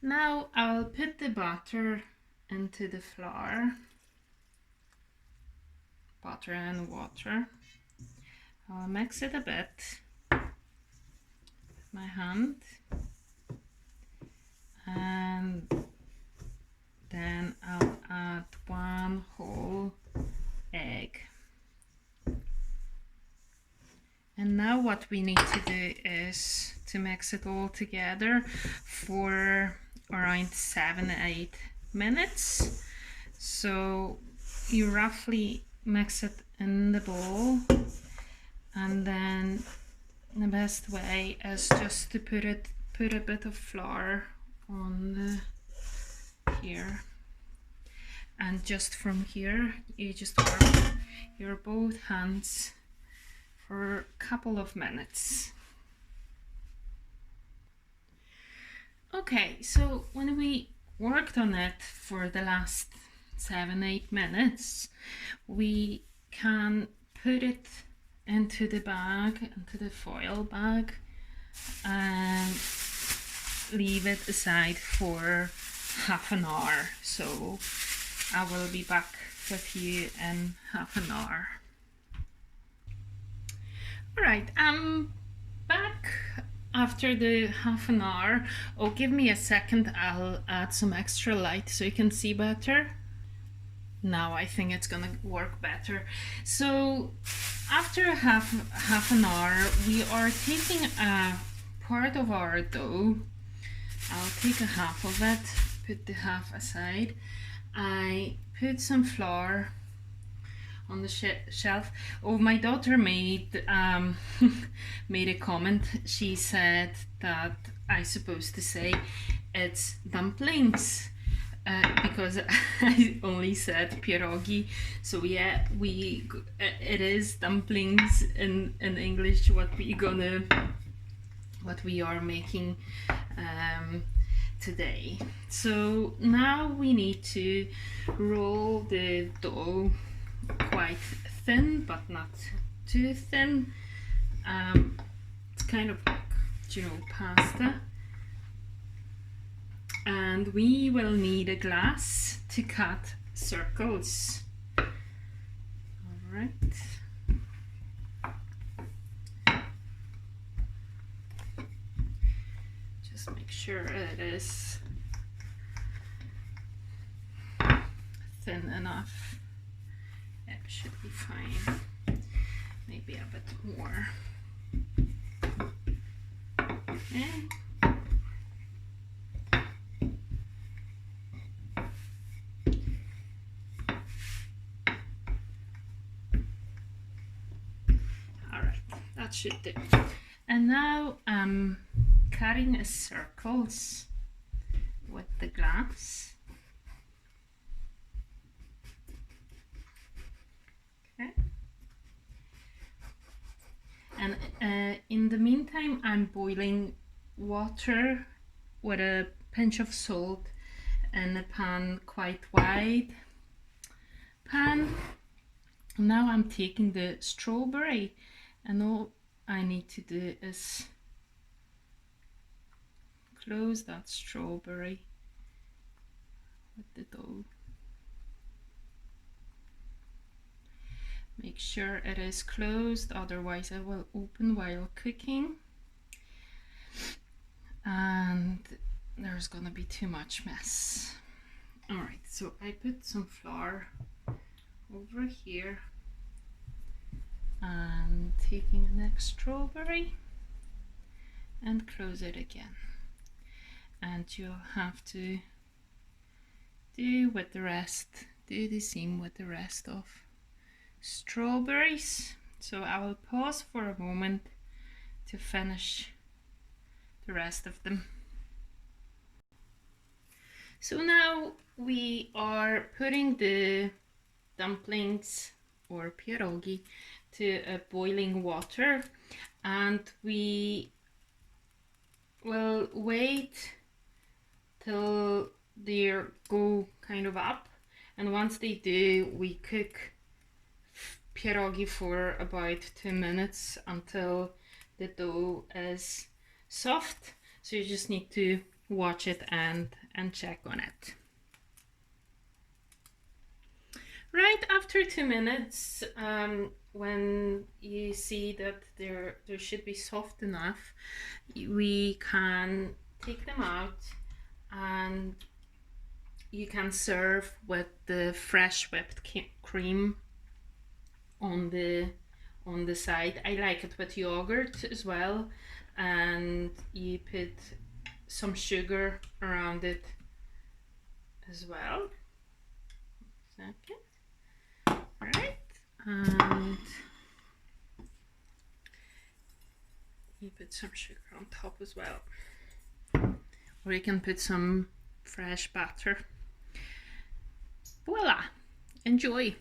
Now I'll put the butter into the flour, butter and water. I'll mix it a bit with my hand, and then I'll add 1 whole egg. And now what we need to do is to mix it all together for around 7-8 minutes. So you roughly mix it in the bowl, and then the best way is just to put a bit of flour on the here, and just from here you just work your both hands for a couple of minutes. Okay, so when we worked on it for the last 7-8 minutes, we can put it into the bag, into the foil bag, and leave it aside for half an hour. So I will be back with you in half an hour. Alright, I'm back after the half an hour. Oh, give me a second, I'll add some extra light so you can see better. Now I think it's gonna work better. So after half an hour, we are taking a part of our dough. I'll take a half of it, put the half aside. I put some flour on the shelf. Oh, my daughter made made a comment. She said that I'm supposed to say it's dumplings, because I only said pierogi. So yeah, it is dumplings in English. What we are making today. So now we need to roll the dough quite thin, but not too thin. It's kind of like, you know, pasta. And we will need a glass to cut circles. All right. Just make sure it is thin enough. It should be fine. Maybe a bit more. Okay. Alright, that should do. And now I'm cutting circles with the glass. Okay. And in the meantime, I'm boiling water with a pinch of salt in a pan, quite wide pan. Now I'm taking the strawberry, and all I need to do is close that strawberry with the dough. Make sure it is closed, otherwise I will open while cooking and there's gonna be too much mess. Alright, so I put some flour over here and taking the next strawberry and close it again. And you'll have to do with the rest, do the same with the rest of strawberries. So I will pause for a moment to finish the rest of them. So now we are putting the dumplings or pierogi to a boiling water, and we will wait till they go kind of up, and once they do, we cook pierogi for about 2 minutes until the dough is soft. So you just need to watch it and check on it. Right after 2 minutes, when you see that they should be soft enough, we can take them out and you can serve with the fresh whipped cream on the side. I like it with yogurt as well, and you put some sugar around it as well. Okay. Right, and you put some sugar on top as well, or you can put some fresh butter. Voila, enjoy.